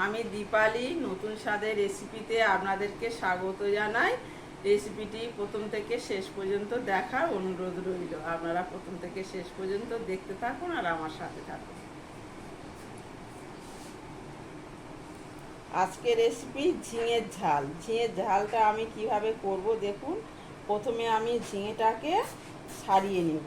আমি দীপালি নতুন স্বাদের রেসিপিতে আপনাদেরকে স্বাগত জানাই। রেসিপিটি প্রথম থেকে শেষ পর্যন্ত দেখার অনুরোধ রইল। আপনারা প্রথম থেকে শেষ পর্যন্ত দেখতে থাকুন আর আমার সাথে থাকুন। আজকে রেসিপি ঝিঙের ঝাল। ঝিঙের ঝালটা আমি কিভাবে করব দেখুন। প্রথমে আমি ঝিঙেটাকে ছাড়িয়ে নেব।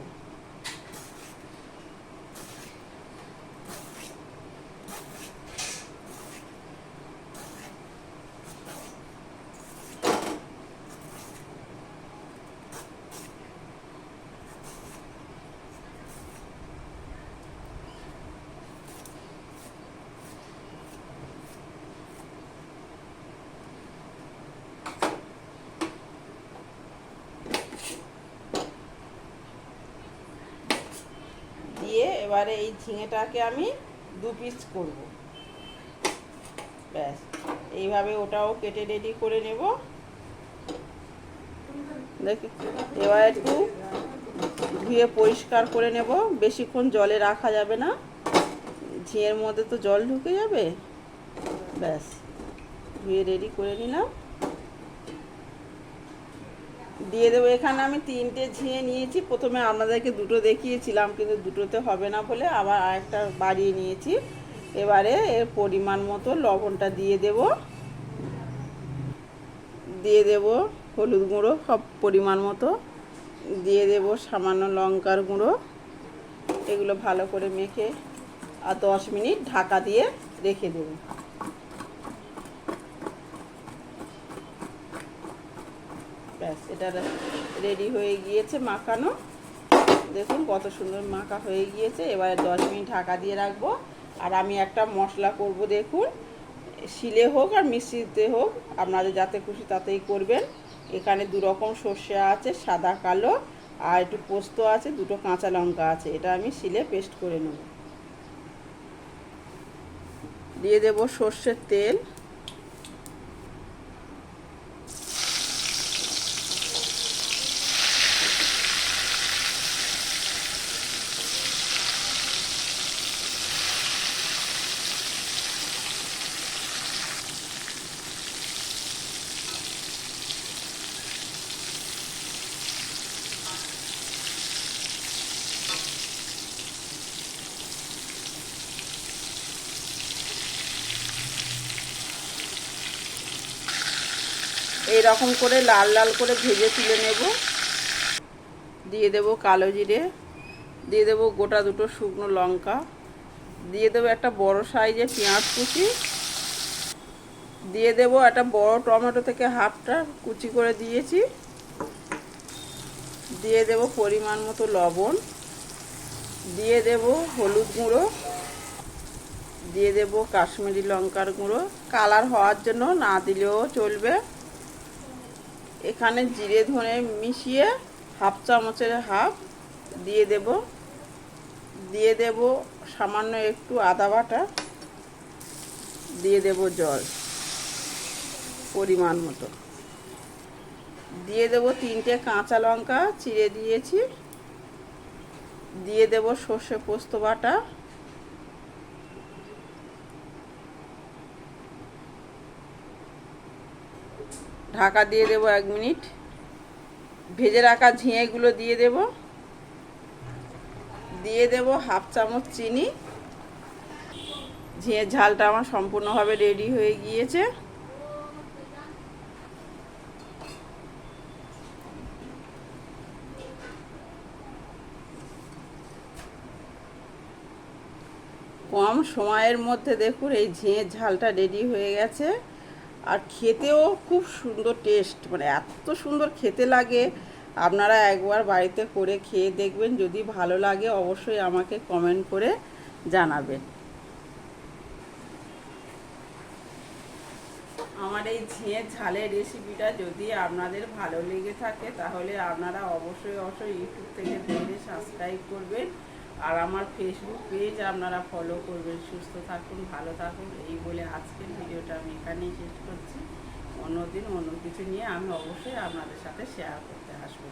দিয়ে এবারে এই ঝিঙেটাকে আমি 2 পিস করব। ব্যাস, এইভাবে ওটাও কেটে রেডি করে নেব। দেখি এবার একটু ধুয়ে পরিষ্কার করে নেব। বেশিক্ষণ জলে রাখা যাবে না, ঝিঙের মধ্যে তো জল ঢুকে যাবে। ব্যাস, ধুয়ে রেডি করে নিলাম। দিয়ে দেবো। এখানে আমি 3টে ঝিঙে নিয়েছি। প্রথমে আপনাদেরকে 2টো দেখিয়েছিলাম, কিন্তু 2টোতে হবে না বলে আবার আরেকটা বাড়িয়ে নিয়েছি। এবারে এর পরিমাণ মতো লবণটা দিয়ে দেব। দিয়ে দেব হলুদ গুঁড়ো সব পরিমাণ মতো, দিয়ে দেব সামান্য লঙ্কার গুঁড়ো। এগুলো ভালো করে মেখে আর 10 মিনিট ঢাকা দিয়ে রেখে দেব। ব্যাস, এটা রেডি হয়ে গিয়েছে মাখানো। দেখুন কত সুন্দর মাখা হয়ে গিয়েছে। এবারে 10 মিনিট ঢাকা দিয়ে রাখবো। আর আমি একটা মশলা করব। দেখুন, শিলে হোক আর মিক্সিতে হোক, আপনাদের যাতে খুশি তাতেই করবেন। এখানে 2 রকম সর্ষে আছে, সাদা কালো, আর একটু পোস্ত আছে, 2টো কাঁচা লঙ্কা আছে। এটা আমি শিলে পেস্ট করে নেব। দিয়ে দেব সর্ষের তেল। এই রকম করে লাল লাল করে ভেজে তুলে নেব। দিয়ে দেব কালো জিরে, দিয়ে দেব গোটা 2টো শুকনো লঙ্কা, দিয়ে দেব একটা বড় সাইজের পেঁয়াজ কুচি, দিয়ে দেব একটা বড় টমেটো থেকে হাফটা কুচি করে দিয়েছি, দিয়ে দেব পরিমাণ মতো লবণ, দিয়ে দেব হলুদ গুঁড়ো, দিয়ে দেব কাশ্মীরি লঙ্কার গুঁড়ো। কালার হওয়ার জন্য, না দিলেও চলবে। এখানে জিরে ধনে মিশিয়ে 1/2 চামচের হাফ দিয়ে দেব। দিয়ে দেব সামান্য একটু আদা বাটা, দিয়ে দেব জল পরিমাণ মতো, দিয়ে দেব 3টে কাঁচা লঙ্কা চিড়ে দিয়েছি, দিয়ে দেব সর্ষে পোস্ত বাটা, ঢাকা দিয়ে দেব 1 মিনিট। ভেজে রাখা ঝিঙেগুলো দিয়ে দেব, দিয়ে দেব 1/2 চামচ চিনি। ঝিঙের ঝালটা আমার সম্পূর্ণভাবে রেডি হয়ে গিয়েছে। কম সময়ের মধ্যে দেখুন এই ঝিঙের ঝালটা রেডি হয়ে গেছে। আর খেতেও খুব সুন্দর টেস্ট, মানে এত সুন্দর খেতে লাগে। আপনারা একবার বাড়িতে করে খেয়ে দেখবেন। যদি ভালো লাগে অবশ্যই আমাকে কমেন্ট করে জানাবেন। আমার এই ঝিঙের ঝালের রেসিপিটা যদি আপনাদের ভালো লেগে থাকে তাহলে আপনারা অবশ্যই ইউটিউব থেকে দেখে সাবস্ক্রাইব করবেন। আর আমার ফেসবুক পেজ আপনারা ফলো করবেন। সুস্থ থাকুন, ভালো থাকুন। এই বলে আজকের ভিডিওটা আমি এখানেই শেষ করছি। অন্যদিন অন্য কিছু নিয়ে আমি অবশ্যই আপনাদের সাথে শেয়ার করতে আসবো।